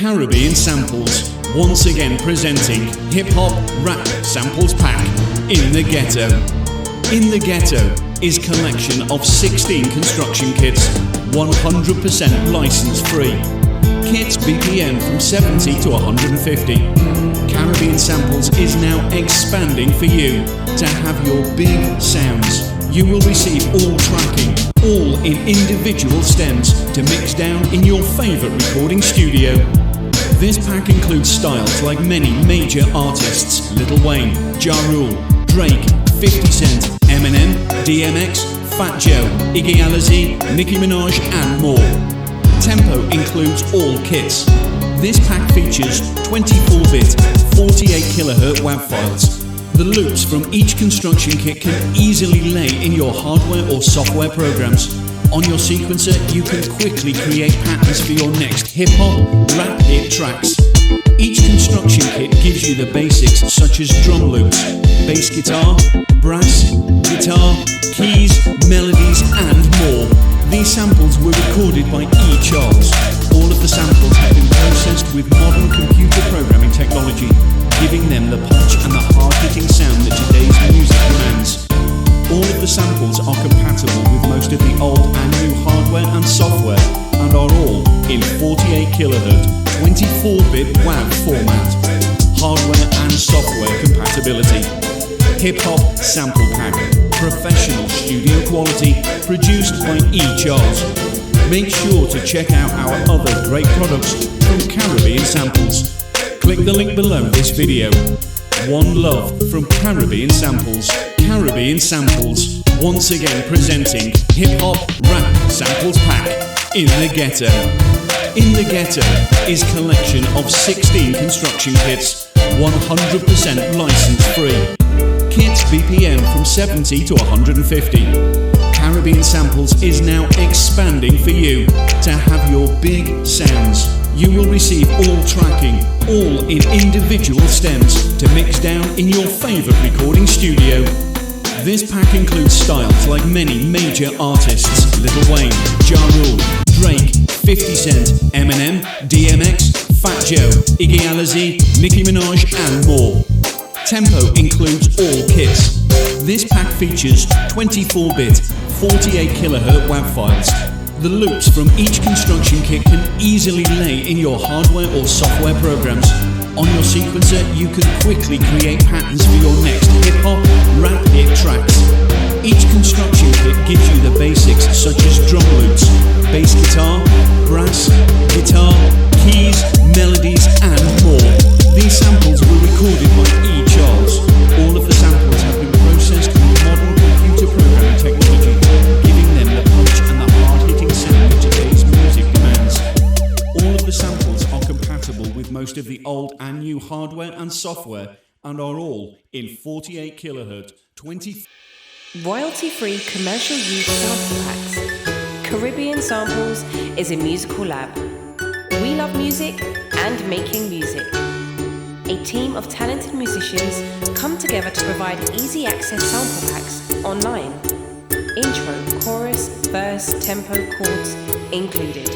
Caribbean Samples, once again presenting hip-hop rap samples pack, In the Ghetto. In the Ghetto is collection of 16 construction kits, 100% license free. Kits BPM from 70 to 150. Caribbean Samples is now expanding for you to have your big sounds. You will receive all tracking, all in individual stems to mix down in your favourite recording studio. This pack includes styles like many major artists: Lil Wayne, Ja Rule, Drake, 50 Cent, Eminem, DMX, Fat Joe, Iggy Azalea, Nicki Minaj and more. Tempo includes all kits. This pack features 24-bit, 48 kHz WAV files. The loops from each construction kit can easily lay in your hardware or software programs. On your sequencer, you can quickly create patterns for your next hip-hop, rap hit tracks. Each construction kit gives you the basics such as drum loops, bass guitar, brass, guitar, keys, melodies and more. These samples were recorded by E. Charles. All of the samples have been processed with modern computer programming technology, giving them the punch and the hard-hitting sound that today's music demands. All of the samples are compatible with most of the old and new hardware and software and are all in 48 kHz, 24-bit WAV format. Hardware and software compatibility. Hip-hop sample pack. Professional studio quality, produced by E. Charles. Make sure to check out our other great products from Caribbean Samples. Click the link below this video. One love from Caribbean Samples. Caribbean Samples, once again presenting hip-hop rap samples pack, In the Ghetto. In the Ghetto is collection of 16 construction kits, 100% license free. Kits BPM from 70 to 150. Caribbean Samples is now expanding for you to have your big sounds. You will receive all tracking, all in individual stems to mix down in your favourite recording studio. This pack includes styles like many major artists: Lil Wayne, Ja Rule, Drake, 50 Cent, Eminem, DMX, Fat Joe, Iggy Azalea, Nicki Minaj and more. Tempo includes all kits. This pack features 24-bit, 48 kHz WAV files. The loops from each construction kit can easily lay in your hardware or software programs. On your sequencer, you can quickly create patterns for your next hip-hop, rap hit tracks. Each construction kit gives you the basics such as drum loops, bass guitar, brass, guitar, keys, melodies and more. These samples were recorded by E. Charles. All of the samples have been processed with modern computer programming technology, giving them the punch and the hard-hitting sound that today's music demands. All of the samples are compatible with most of the old and new hardware and software and are all in 48 kHz, 20... Royalty-free commercial use sample packs. Caribbean Samples is a musical lab. We love music and making music. A team of talented musicians come together to provide easy access sample packs online. Intro, chorus, verse, tempo, chords included.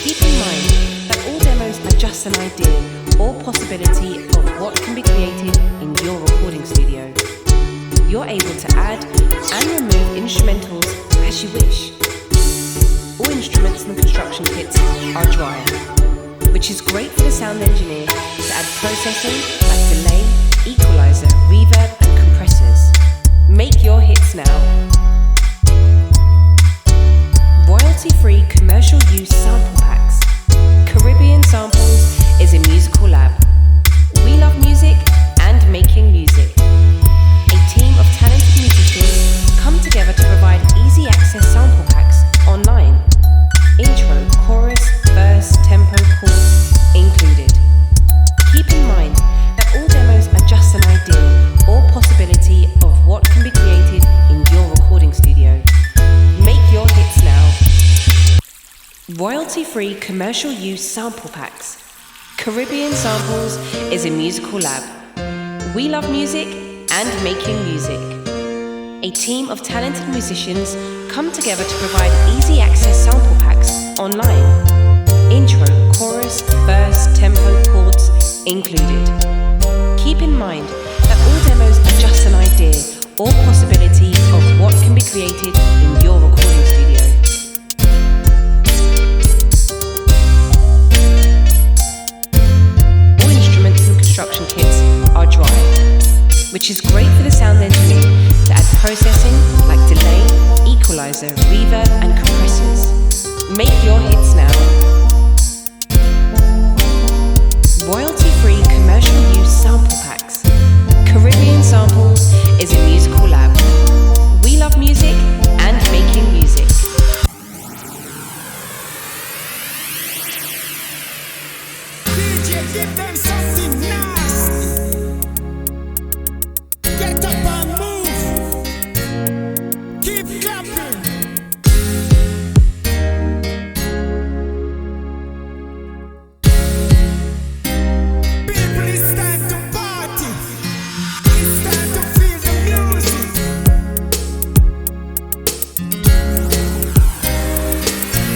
Keep in mind that all demos are just an idea or possibility of what can be created in your recording studio. You're able to add and remove instrumentals as you wish. All instruments in the construction kits are dry, which is great for the sound engineer to add processing like delay, equalizer, reverb and compressors. Make your hits now. Royalty-free commercial use sample packs. Caribbean Samples is a musical lab. We love music and making music. A team of talented musicians come together to provide easy access sample packs online. Intro, chorus, verse, tempo, chords included. Keep in mind that all demos are just an idea or possibility of what can be created in your recording studio. Make your hits now. Royalty-free commercial use sample packs. Caribbean Samples is a musical lab. We love music and making music. A team of talented musicians come together to provide easy access sample packs online. Intro, chorus, verse, included. Keep in mind that all demos are just an idea or possibility of what can be created in your recording studio. All instruments and construction kits are dry, which is great for the sound engineer to add processing like delay, equalizer, reverb and compressors. Make your hits now. Royalty-free commercial use sample packs. Caribbean Samples is a musical lab. We love music and making music. DJ, give them something nice. Get up and move. Keep clapping. People, it's time to party. It's time to feel the music.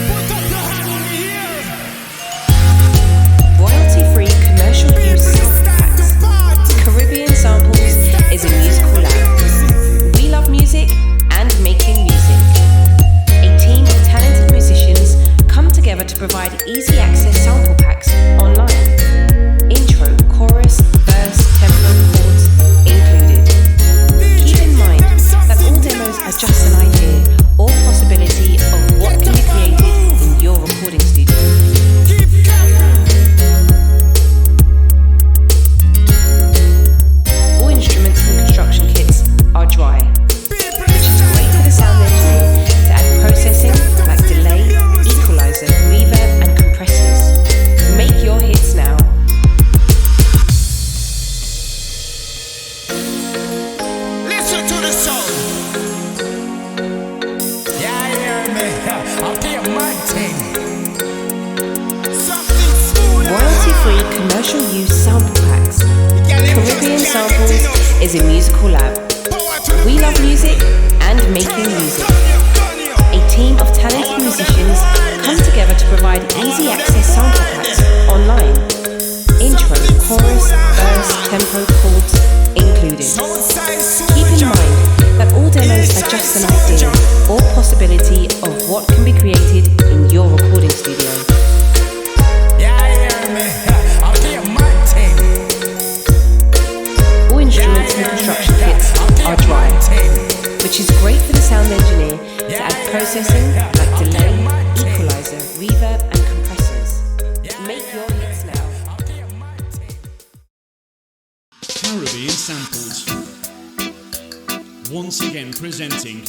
Put up your hand in the air. Royalty-free commercial use sample packs. Caribbean Samples is a musical lab. We love music and making music. A team of talented musicians come together to provide easy access sample packs online. Intro, chorus, verse, tempo, chords included. Keep in mind that all demos are just an idea or possibility of what can be created in your recording studio. Keep clapping. All instruments and construction kits are dry, which is great for the sound engineer to add processing like delay, equalizer, reverb and compressors. Make your hits now. Listen to the song. Yeah, hear me. I'll be a mad thing. Something smooth. Royalty-free commercial use sample packs. Caribbean Samples is a musical lab. We love music and making music. A team of talented musicians come together to provide easy access sample packs online. Intro, chorus, verse, tempo, chords included. Keep in mind that all demos are just an idea or possibility of what can be created in your recording studio. Yeah, hear me. I'll be a mad thing. All instruments and construction kits are dry, which is great for the sound engineer to add processing like delay, equalizer, reverb and compressors. Make your hits now. Caribbean Samples. Once again presenting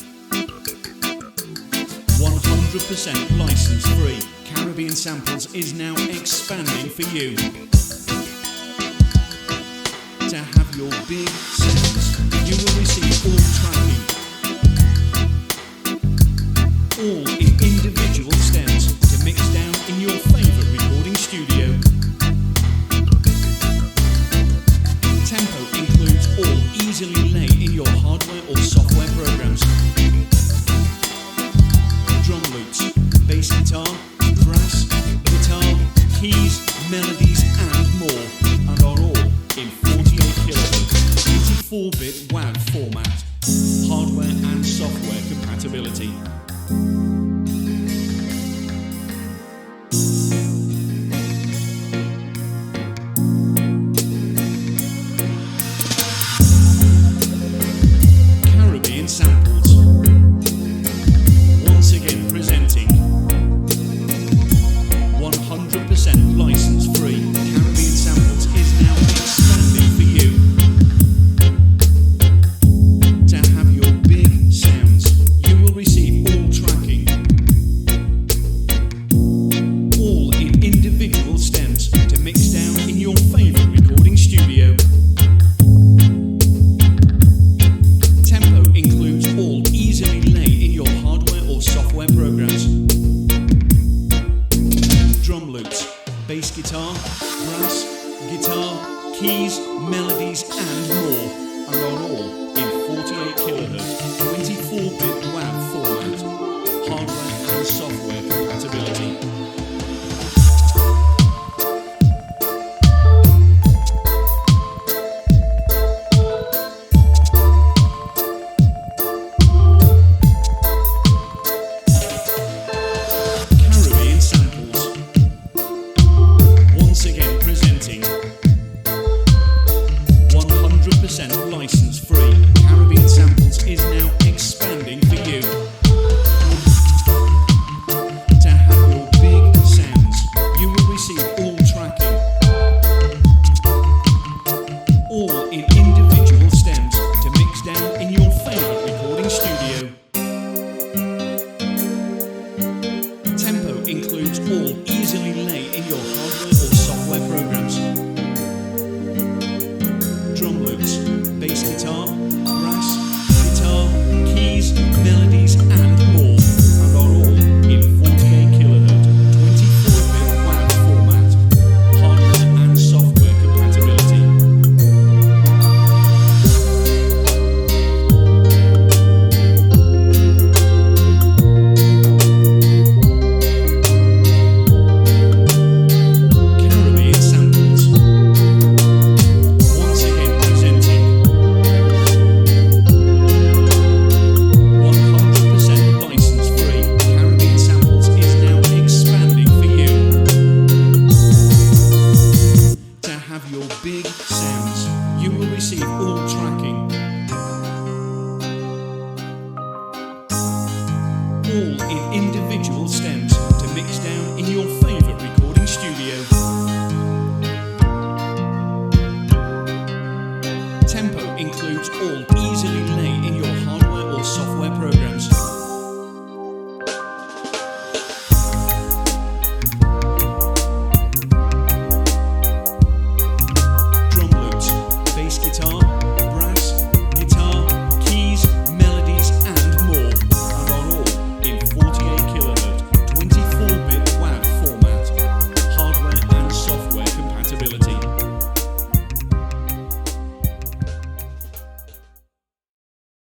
100% license free. Caribbean Samples is now expanding for you. To have your big sounds, you will receive all tracking, all in individual stems to mix down in your favourite recording studio. Tempo includes all easily lay in your hardware or software programs. Drum loops, bass guitar, brass, guitar, keys, melodies and more, and are all in 48 kilohertz, 24-bit WAV format, hardware and software compatibility. Caribbean Samples. Once again presenting 100% license free. Caribbean Samples is now expanding for you. To have your big sounds, you will receive all tracking, all in individual stems to mix down in your favourite recording studio. Tempo includes all easily lay in your hardware or software programs. Drum loops, bass guitar, brass, guitar, keys, melodies and more, and are all in 48 kilohertz, 24-bit WAV format, hardware and software compatibility. once again presenting 100% license free Caribbean Samples is now expanding for you. To have your big sounds, you will receive all tracking, all in individual stems to mix down in your favourite recording studio. Tempo includes all easily lay in your hardware or software programs. Drum loops, bass guitar, brass, guitar, keys, melodies and more, and are all in 48 kHz, 24-bit WAV format, hardware and software compatibility. Caribbean Samples, once again presenting 100% license free Caribbean Samples is now expanding for you. To have your big sounds, you will receive all tracking, all in individual stems to mix down in your favourite recording studio. Tempo includes all